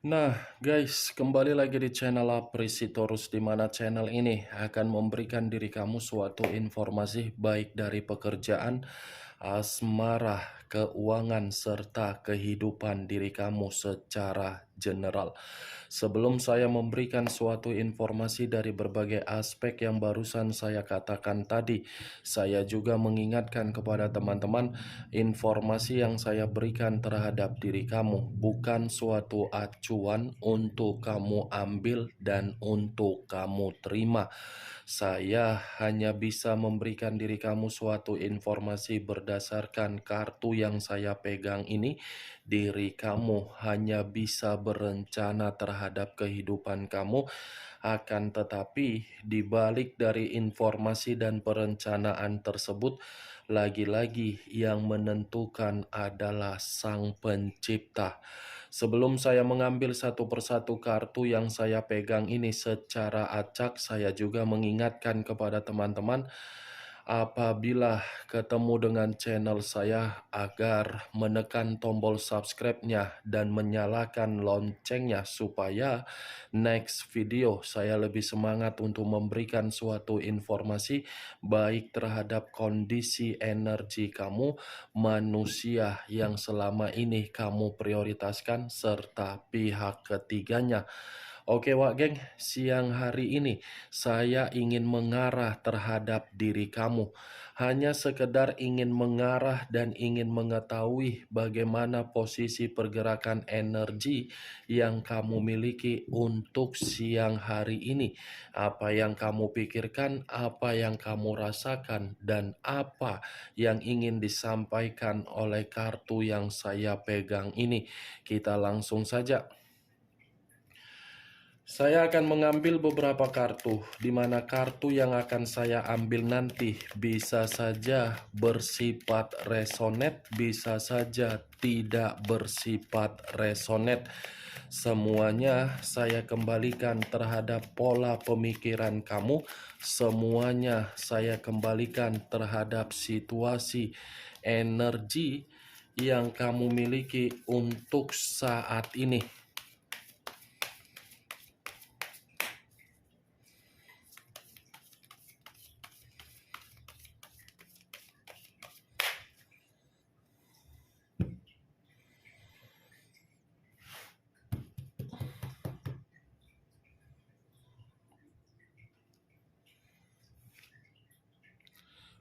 Nah, guys, kembali lagi di channel Aprisitorus, di mana channel ini akan memberikan diri kamu suatu informasi baik dari pekerjaan, asmara, keuangan, serta kehidupan diri kamu secara general. Sebelum saya memberikan suatu informasi dari berbagai aspek yang barusan saya katakan tadi, saya juga mengingatkan kepada teman-teman, informasi yang saya berikan terhadap diri kamu bukan suatu acuan untuk kamu ambil dan untuk kamu terima. Saya hanya bisa memberikan diri kamu suatu informasi berdasarkan kartu yang saya pegang ini. Diri kamu hanya bisa berencana terhadap kehidupan kamu, akan tetapi di balik dari informasi dan perencanaan tersebut, lagi-lagi yang menentukan adalah Sang Pencipta. Sebelum saya mengambil satu persatu kartu yang saya pegang ini secara acak, saya juga mengingatkan kepada teman-teman, apabila ketemu dengan channel saya, agar menekan tombol subscribe-nya dan menyalakan loncengnya supaya next video saya lebih semangat untuk memberikan suatu informasi baik terhadap kondisi energi kamu, manusia yang selama ini kamu prioritaskan, serta pihak ketiganya. Oke Wak Geng, siang hari ini saya ingin mengarah terhadap diri kamu. Hanya sekedar ingin mengarah dan ingin mengetahui bagaimana posisi pergerakan energi yang kamu miliki untuk siang hari ini. Apa yang kamu pikirkan, apa yang kamu rasakan, dan apa yang ingin disampaikan oleh kartu yang saya pegang ini. Kita langsung saja. Saya akan mengambil beberapa kartu, di mana kartu yang akan saya ambil nanti bisa saja bersifat resonate, bisa saja tidak bersifat resonate. Semuanya saya kembalikan terhadap pola pemikiran kamu, semuanya saya kembalikan terhadap situasi energi yang kamu miliki untuk saat ini.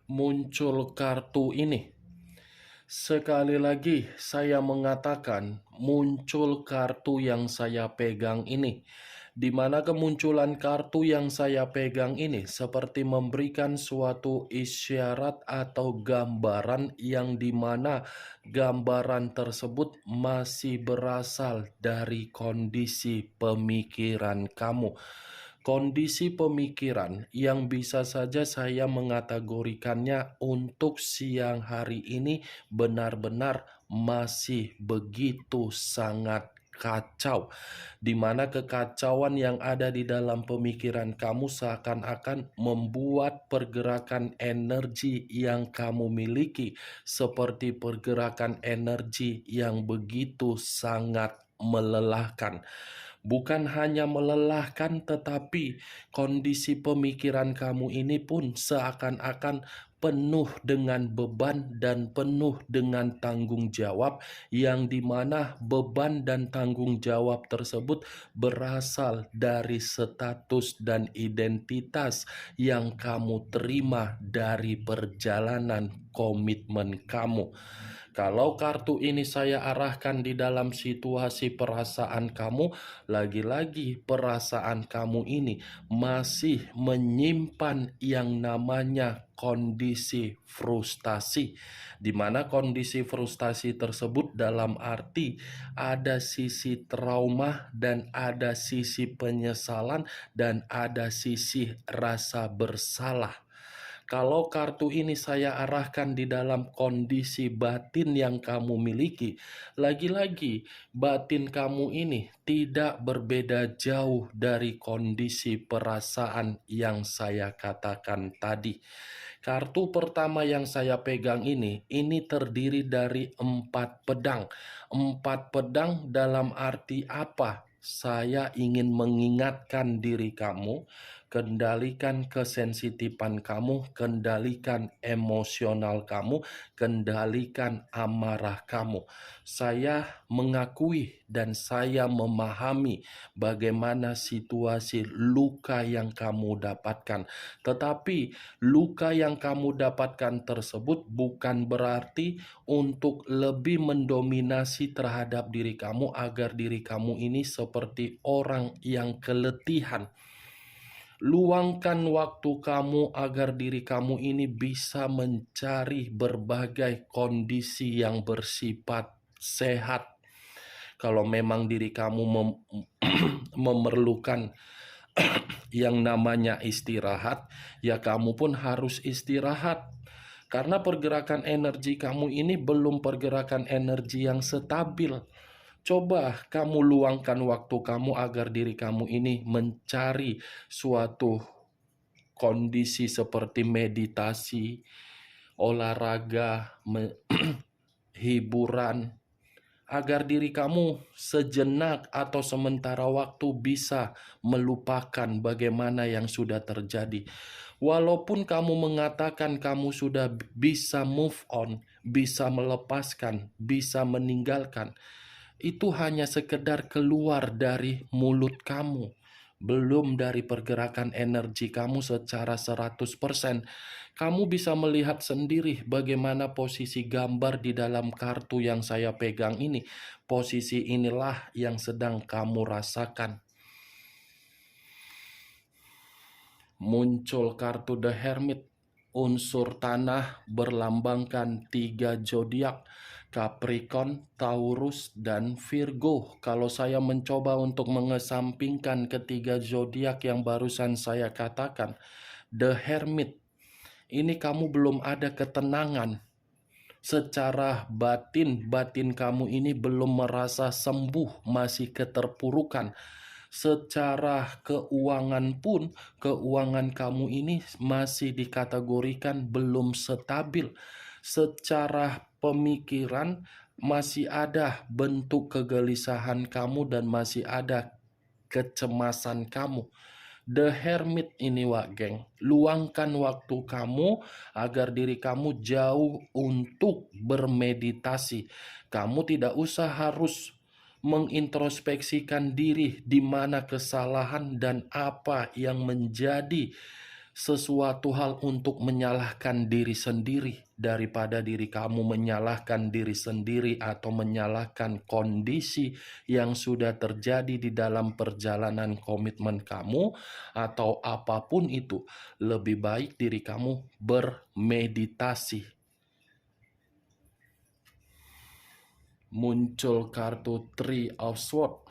Muncul kartu ini. Sekali lagi saya mengatakan muncul kartu yang saya pegang ini, di mana kemunculan kartu yang saya pegang ini seperti memberikan suatu isyarat atau gambaran yang dimana gambaran tersebut masih berasal dari kondisi pemikiran kamu. Kondisi pemikiran yang bisa saja saya mengategorikannya untuk siang hari ini benar-benar masih begitu sangat kacau, di mana kekacauan yang ada di dalam pemikiran kamu seakan-akan membuat pergerakan energi yang kamu miliki seperti pergerakan energi yang begitu sangat melelahkan. Bukan hanya melelahkan, tetapi kondisi pemikiran kamu ini pun seakan-akan penuh dengan beban dan penuh dengan tanggung jawab, yang dimana beban dan tanggung jawab tersebut berasal dari status dan identitas yang kamu terima dari perjalanan komitmen kamu. Kalau kartu ini saya arahkan di dalam situasi perasaan kamu, lagi-lagi perasaan kamu ini masih menyimpan yang namanya kondisi frustasi, di mana kondisi frustasi tersebut dalam arti ada sisi trauma dan ada sisi penyesalan dan ada sisi rasa bersalah. Kalau kartu ini saya arahkan di dalam kondisi batin yang kamu miliki, lagi-lagi batin kamu ini tidak berbeda jauh dari kondisi perasaan yang saya katakan tadi. Kartu pertama yang saya pegang ini terdiri dari 4 pedang. 4 pedang dalam arti apa? saya ingin mengingatkan diri kamu, kendalikan kesensitifan kamu, kendalikan emosional kamu, kendalikan amarah kamu. Saya mengakui dan saya memahami bagaimana situasi luka yang kamu dapatkan. Tetapi luka yang kamu dapatkan tersebut bukan berarti untuk lebih mendominasi terhadap diri kamu agar diri kamu ini seperti orang yang keletihan. Luangkan waktu kamu agar diri kamu ini bisa mencari berbagai kondisi yang bersifat sehat. Kalau memang diri kamu memerlukan yang namanya istirahat, ya kamu pun harus istirahat. Karena pergerakan energi kamu ini belum pergerakan energi yang stabil. Coba kamu luangkan waktu kamu agar diri kamu ini mencari suatu kondisi seperti meditasi, olahraga, hiburan, agar diri kamu sejenak atau sementara waktu bisa melupakan bagaimana yang sudah terjadi. Walaupun kamu mengatakan kamu sudah bisa move on, bisa melepaskan, bisa meninggalkan, itu hanya sekedar keluar dari mulut kamu, belum dari pergerakan energi kamu secara 100%. Kamu bisa melihat sendiri bagaimana posisi gambar di dalam kartu yang saya pegang ini. Posisi inilah yang sedang kamu rasakan. Muncul kartu The Hermit, unsur tanah berlambangkan 3 zodiak, Capricorn, Taurus, dan Virgo. Kalau saya mencoba untuk mengesampingkan ketiga zodiak yang barusan saya katakan, The Hermit, ini kamu belum ada ketenangan. Secara batin kamu ini belum merasa sembuh, masih keterpurukan. Secara keuangan pun, keuangan kamu ini masih dikategorikan belum stabil. Secara pemikiran masih ada bentuk kegelisahan kamu dan masih ada kecemasan kamu. The Hermit ini Wak Geng, luangkan waktu kamu agar diri kamu jauh untuk bermeditasi. Kamu tidak usah harus mengintrospeksikan diri di mana kesalahan dan apa yang menjadi sesuatu hal untuk menyalahkan diri sendiri daripada diri kamu menyalahkan diri sendiri atau menyalahkan kondisi yang sudah terjadi di dalam perjalanan komitmen kamu atau apapun itu. Lebih baik diri kamu bermeditasi. Muncul kartu Three of Swords,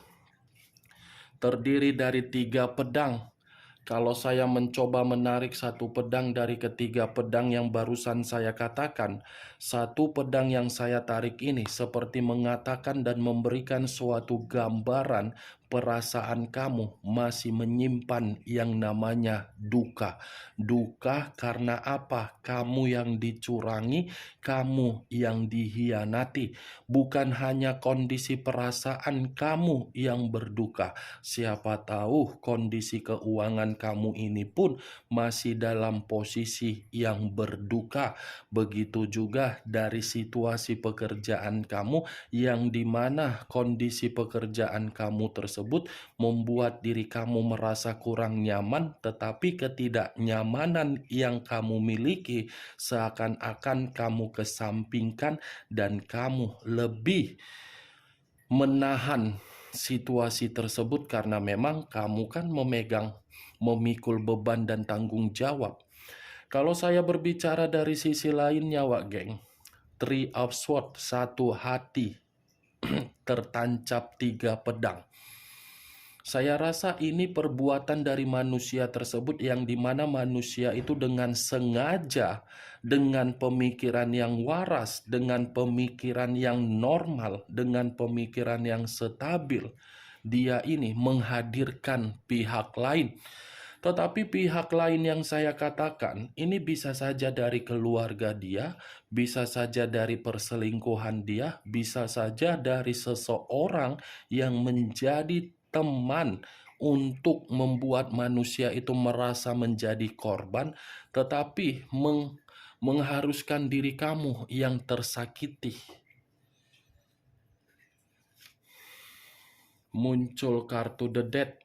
terdiri dari 3 pedang. Kalau saya mencoba menarik satu pedang dari ketiga pedang yang barusan saya katakan, satu pedang yang saya tarik ini seperti mengatakan dan memberikan suatu gambaran perasaan kamu masih menyimpan yang namanya duka. Duka karena apa? Kamu yang dicurangi, kamu yang dihianati. Bukan hanya kondisi perasaan kamu yang berduka. Siapa tahu kondisi keuangan kamu ini pun masih dalam posisi yang berduka. Begitu juga dari situasi pekerjaan kamu yang dimana kondisi pekerjaan kamu tersebut membuat diri kamu merasa kurang nyaman, tetapi ketidaknyamanan yang kamu miliki seakan-akan kamu kesampingkan dan kamu lebih menahan situasi tersebut karena memang kamu kan memikul beban dan tanggung jawab. Kalau saya berbicara dari sisi lainnya Wak Geng, Three of Swords, satu hati tertancap 3 pedang. Saya rasa ini perbuatan dari manusia tersebut yang dimana manusia itu dengan sengaja, dengan pemikiran yang waras, dengan pemikiran yang normal, dengan pemikiran yang stabil, dia ini menghadirkan pihak lain. Tetapi pihak lain yang saya katakan, ini bisa saja dari keluarga dia, bisa saja dari perselingkuhan dia, bisa saja dari seseorang yang menjadi teman untuk membuat manusia itu merasa menjadi korban, tetapi mengharuskan diri kamu yang tersakiti. Muncul kartu The Death.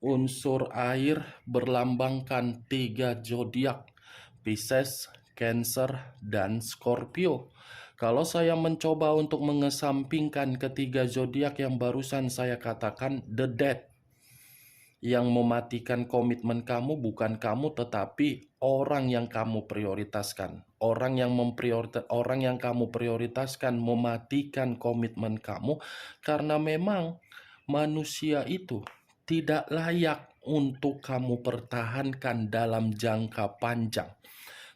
Unsur air berlambangkan 3 zodiak, Pisces, Cancer, dan Scorpio. Kalau saya mencoba untuk mengesampingkan ketiga zodiak yang barusan saya katakan, The Death yang mematikan komitmen kamu bukan kamu, tetapi orang yang kamu prioritaskan. Orang yang kamu prioritaskan mematikan komitmen kamu karena memang manusia itu tidak layak untuk kamu pertahankan dalam jangka panjang.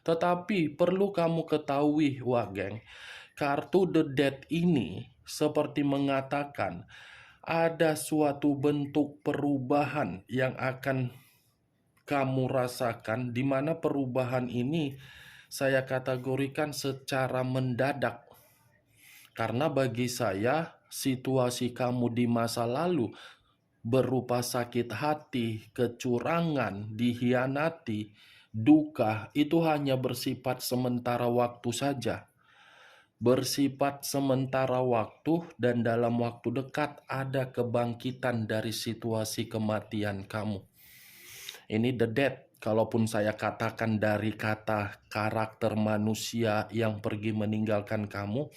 Tetapi perlu kamu ketahui, wah geng, kartu The Death ini seperti mengatakan ada suatu bentuk perubahan yang akan kamu rasakan, di mana perubahan ini saya kategorikan secara mendadak. Karena bagi saya, situasi kamu di masa lalu berupa sakit hati, kecurangan, dikhianati, duka, itu hanya bersifat sementara waktu saja. Bersifat sementara waktu, dan dalam waktu dekat ada kebangkitan dari situasi kematian kamu. Ini The Death. Kalaupun saya katakan dari kata karakter manusia yang pergi meninggalkan kamu,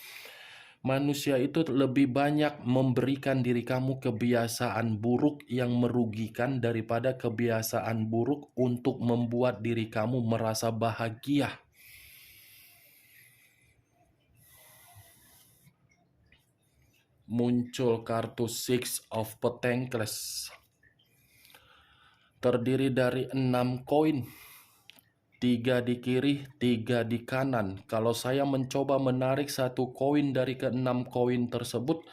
manusia itu lebih banyak memberikan diri kamu kebiasaan buruk yang merugikan daripada kebiasaan buruk untuk membuat diri kamu merasa bahagia. Muncul kartu Six of Pentacles. Terdiri dari 6 koin. 3 di kiri, 3 di kanan. Kalau saya mencoba menarik satu koin dari ke-6 koin tersebut,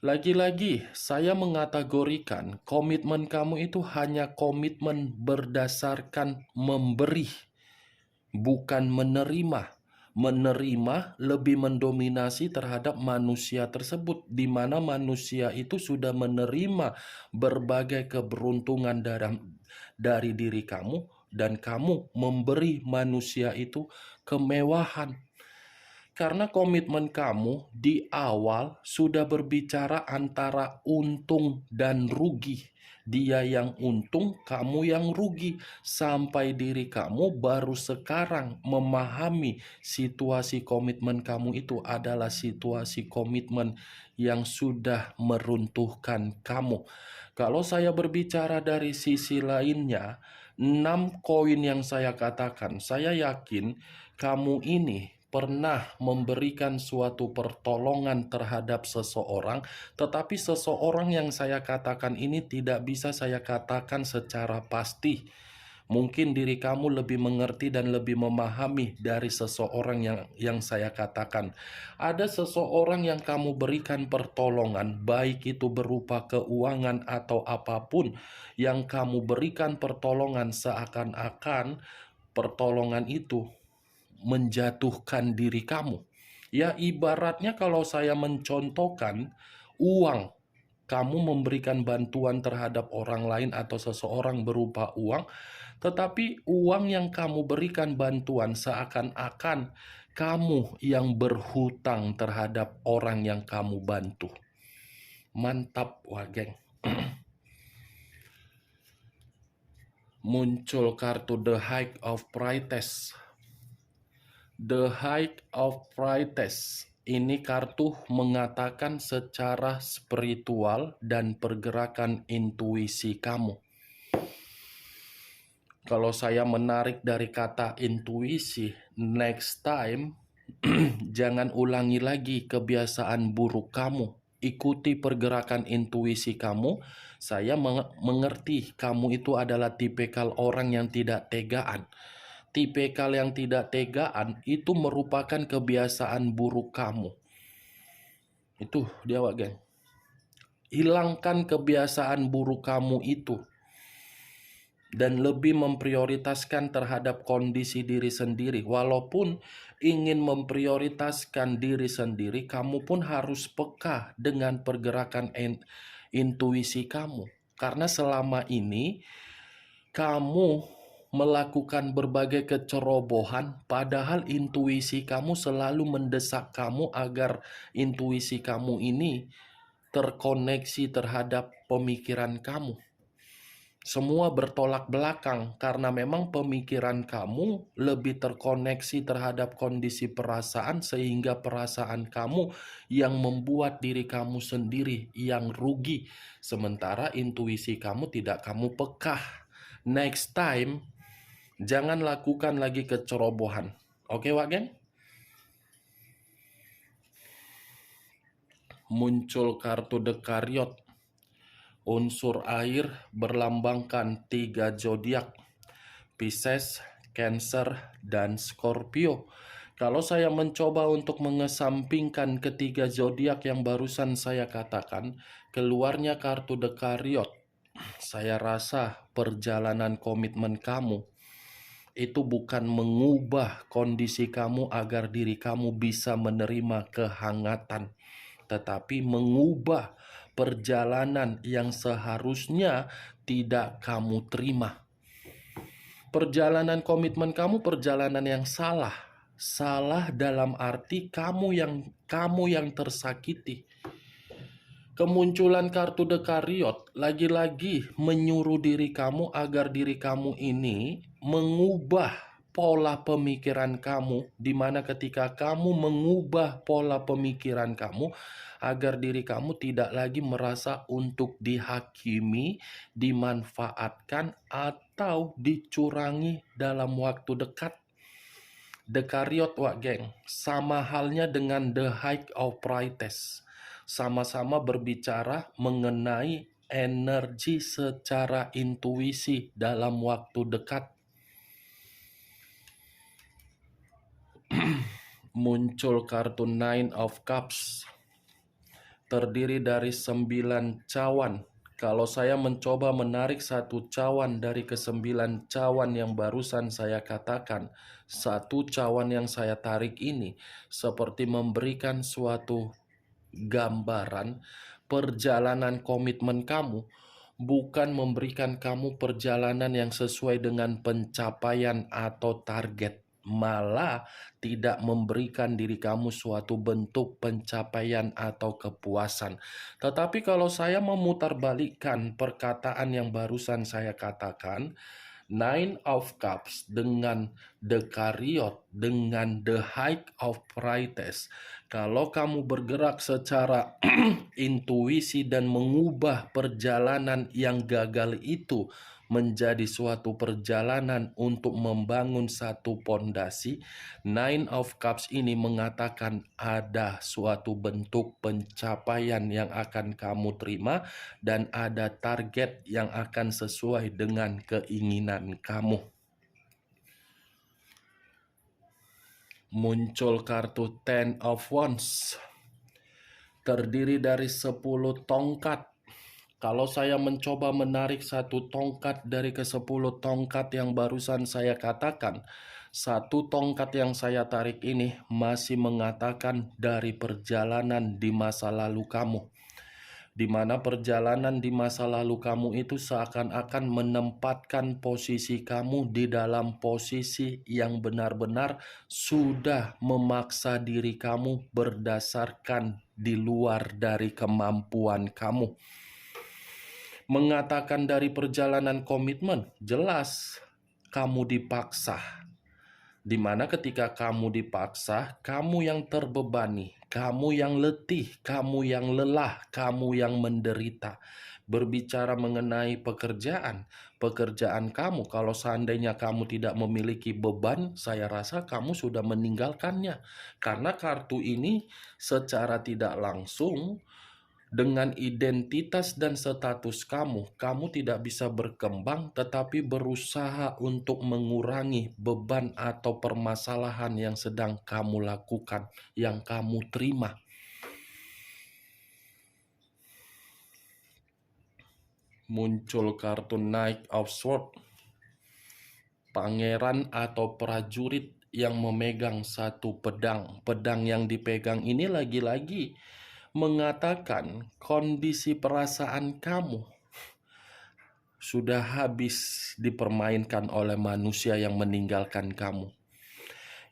lagi-lagi saya mengategorikan komitmen kamu itu hanya komitmen berdasarkan memberi, bukan menerima. Menerima lebih mendominasi terhadap manusia tersebut, di mana manusia itu sudah menerima berbagai keberuntungan dari diri kamu, dan kamu memberi manusia itu kemewahan. Karena komitmen kamu di awal sudah berbicara antara untung dan rugi. Dia yang untung, kamu yang rugi. Sampai diri kamu baru sekarang memahami situasi komitmen kamu itu adalah situasi komitmen yang sudah meruntuhkan kamu. Kalau saya berbicara dari sisi lainnya, 6 koin yang saya katakan, saya yakin kamu ini pernah memberikan suatu pertolongan terhadap seseorang, tetapi seseorang yang saya katakan ini tidak bisa saya katakan secara pasti. Mungkin diri kamu lebih mengerti dan lebih memahami dari seseorang yang saya katakan. Ada seseorang yang kamu berikan pertolongan, baik itu berupa keuangan atau apapun, yang kamu berikan pertolongan seakan-akan pertolongan itu menjatuhkan diri kamu. Ya, ibaratnya kalau saya mencontohkan uang, kamu memberikan bantuan terhadap orang lain atau seseorang berupa uang, tetapi uang yang kamu berikan bantuan seakan-akan kamu yang berhutang terhadap orang yang kamu bantu. Mantap, wah geng. Muncul kartu The High of Priestess. The High of Priestess ini kartu mengatakan secara spiritual dan pergerakan intuisi kamu. Kalau saya menarik dari kata intuisi, next time jangan ulangi lagi kebiasaan buruk kamu. Ikuti pergerakan intuisi kamu. Saya mengerti kamu itu adalah tipikal orang yang tidak tegaan. Tipikal yang tidak tegaan itu merupakan kebiasaan buruk kamu. Itu dia, Wak geng. Hilangkan kebiasaan buruk kamu itu dan lebih memprioritaskan terhadap kondisi diri sendiri. Walaupun ingin memprioritaskan diri sendiri, kamu pun harus peka dengan pergerakan intuisi kamu. Karena selama ini kamu melakukan berbagai kecerobohan, padahal intuisi kamu selalu mendesak kamu agar intuisi kamu ini terkoneksi terhadap pemikiran kamu. Semua bertolak belakang karena memang pemikiran kamu lebih terkoneksi terhadap kondisi perasaan, sehingga perasaan kamu yang membuat diri kamu sendiri yang rugi, sementara intuisi kamu tidak kamu pekah. Next time jangan lakukan lagi kecerobohan. Oke, Wak Geng? Muncul kartu Dekariot. Unsur air berlambangkan 3 zodiak, Pisces, Cancer, dan Scorpio. Kalau saya mencoba untuk mengesampingkan ketiga zodiak yang barusan saya katakan, keluarnya kartu Dekariot. Saya rasa perjalanan komitmen kamu itu bukan mengubah kondisi kamu agar diri kamu bisa menerima kehangatan, tetapi mengubah perjalanan yang seharusnya tidak kamu terima. Perjalanan komitmen kamu perjalanan yang salah. Salah dalam arti kamu yang tersakiti. Kemunculan kartu Dekariot lagi-lagi menyuruh diri kamu agar diri kamu ini mengubah pola pemikiran kamu, di mana ketika kamu mengubah pola pemikiran kamu agar diri kamu tidak lagi merasa untuk dihakimi, dimanfaatkan, atau dicurangi dalam waktu dekat. Dekariot, Wak Geng, sama halnya dengan The High of Priestess. Sama-sama berbicara mengenai energi secara intuisi dalam waktu dekat. Muncul kartu Nine of Cups, terdiri dari 9 cawan. Kalau saya mencoba menarik satu cawan dari ke-9 cawan yang barusan saya katakan, satu cawan yang saya tarik ini seperti memberikan suatu gambaran perjalanan komitmen kamu, bukan memberikan kamu perjalanan yang sesuai dengan pencapaian atau target, malah tidak memberikan diri kamu suatu bentuk pencapaian atau kepuasan. Tetapi kalau saya memutarbalikkan perkataan yang barusan saya katakan, Nine of Cups dengan Dekariot dengan The High of Priestess, kalau kamu bergerak secara intuisi dan mengubah perjalanan yang gagal itu menjadi suatu perjalanan untuk membangun satu pondasi, Nine of Cups ini mengatakan ada suatu bentuk pencapaian yang akan kamu terima dan ada target yang akan sesuai dengan keinginan kamu. Muncul kartu Ten of Wands, terdiri dari 10 tongkat. Kalau saya mencoba menarik satu tongkat dari ke-10 tongkat yang barusan saya katakan, satu tongkat yang saya tarik ini masih mengatakan dari perjalanan di masa lalu kamu, di mana perjalanan di masa lalu kamu itu seakan-akan menempatkan posisi kamu di dalam posisi yang benar-benar sudah memaksa diri kamu berdasarkan di luar dari kemampuan kamu. Mengatakan dari perjalanan komitmen, jelas kamu dipaksa. Di mana ketika kamu dipaksa, kamu yang terbebani, kamu yang letih, kamu yang lelah, kamu yang menderita. Berbicara mengenai pekerjaan kamu, kalau seandainya kamu tidak memiliki beban, saya rasa kamu sudah meninggalkannya. Karena kartu ini secara tidak langsung dengan identitas dan status kamu tidak bisa berkembang, tetapi berusaha untuk mengurangi beban atau permasalahan yang sedang kamu lakukan, yang kamu terima. Muncul kartu Knight of Swords, pangeran atau prajurit yang memegang satu pedang. Pedang yang dipegang ini lagi-lagi mengatakan kondisi perasaan kamu sudah habis dipermainkan oleh manusia yang meninggalkan kamu.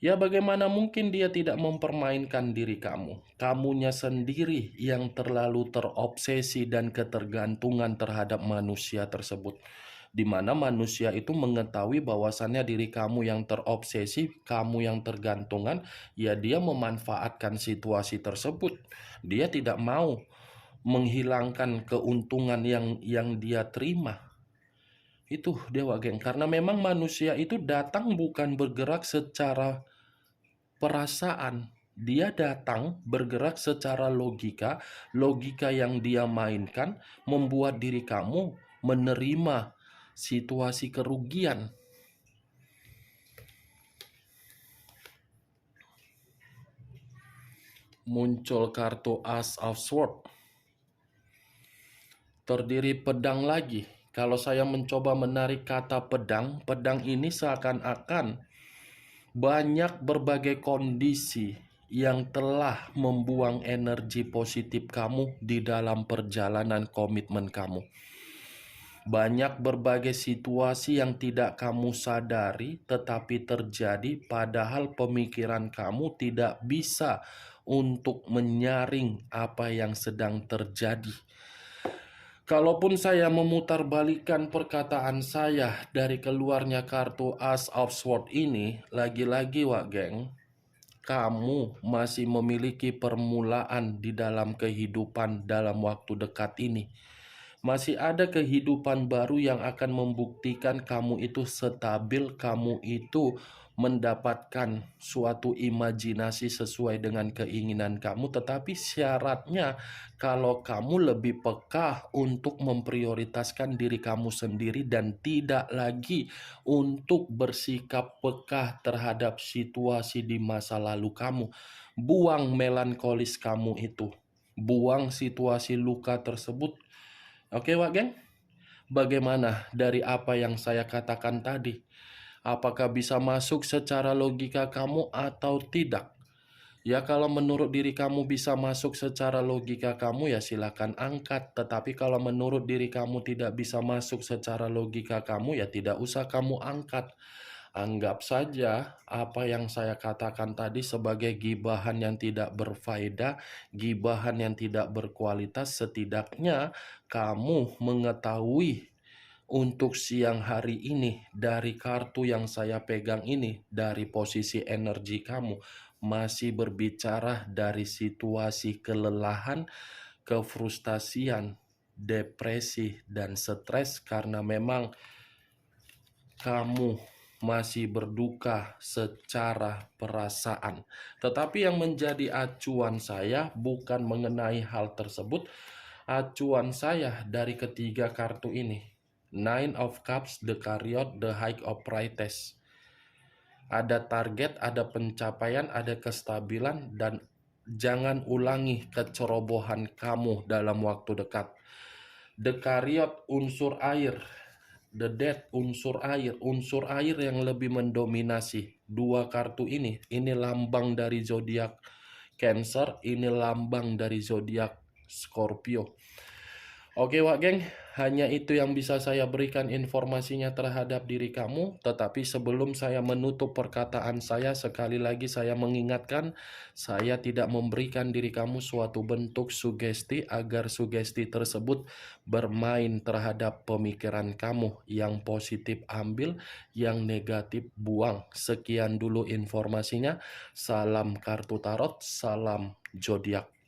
Ya, bagaimana mungkin dia tidak mempermainkan diri kamu? Kamunya sendiri yang terlalu terobsesi dan ketergantungan terhadap manusia tersebut. Di mana manusia itu mengetahui bahwasannya diri kamu yang terobsesi, kamu yang tergantungan, ya dia memanfaatkan situasi tersebut. Dia tidak mau menghilangkan keuntungan yang dia terima. Itu Dewa Geng, karena memang manusia itu datang bukan bergerak secara perasaan. Dia datang bergerak secara logika. Logika yang dia mainkan membuat diri kamu menerima situasi kerugian. Muncul kartu Ace of Swords. Terdiri pedang lagi. Kalau saya mencoba menarik kata pedang, pedang ini seakan-akan banyak berbagai kondisi yang telah membuang energi positif kamu di dalam perjalanan komitmen kamu. Banyak berbagai situasi yang tidak kamu sadari tetapi terjadi, padahal pemikiran kamu tidak bisa untuk menyaring apa yang sedang terjadi. Kalaupun saya memutarbalikkan perkataan saya dari keluarnya kartu Ace of Swords ini, lagi-lagi Wak Geng, kamu masih memiliki permulaan di dalam kehidupan dalam waktu dekat ini. Masih ada kehidupan baru yang akan membuktikan kamu itu stabil, kamu itu mendapatkan suatu imajinasi sesuai dengan keinginan kamu. Tetapi syaratnya kalau kamu lebih peka untuk memprioritaskan diri kamu sendiri dan tidak lagi untuk bersikap peka terhadap situasi di masa lalu kamu. Buang melankolis kamu itu. Buang situasi luka tersebut. Oke, Wak Geng? Bagaimana dari apa yang saya katakan tadi? Apakah bisa masuk secara logika kamu atau tidak? Ya, kalau menurut diri kamu bisa masuk secara logika kamu, ya silakan angkat. Tetapi kalau menurut diri kamu tidak bisa masuk secara logika kamu, ya tidak usah kamu angkat. Anggap saja apa yang saya katakan tadi sebagai gibahan yang tidak berfaedah, gibahan yang tidak berkualitas. Setidaknya kamu mengetahui untuk siang hari ini dari kartu yang saya pegang ini, dari posisi energi kamu masih berbicara dari situasi kelelahan, kefrustasian, depresi, dan stres karena memang kamu masih berduka secara perasaan. Tetapi yang menjadi acuan saya bukan mengenai hal tersebut. Acuan saya dari ketiga kartu ini, Nine of Cups, The Chariot, The High of Priestess. Ada target, ada pencapaian, ada kestabilan, dan jangan ulangi kecerobohan kamu dalam waktu dekat. The Chariot unsur air, The Death unsur air yang lebih mendominasi. Dua kartu ini lambang dari zodiak Cancer, ini lambang dari zodiak Scorpio. Oke Wak Geng, hanya itu yang bisa saya berikan informasinya terhadap diri kamu. Tetapi sebelum saya menutup perkataan saya, sekali lagi saya mengingatkan, saya tidak memberikan diri kamu suatu bentuk sugesti agar sugesti tersebut bermain terhadap pemikiran kamu. Yang positif ambil, yang negatif buang. Sekian dulu informasinya. Salam kartu tarot, salam zodiak.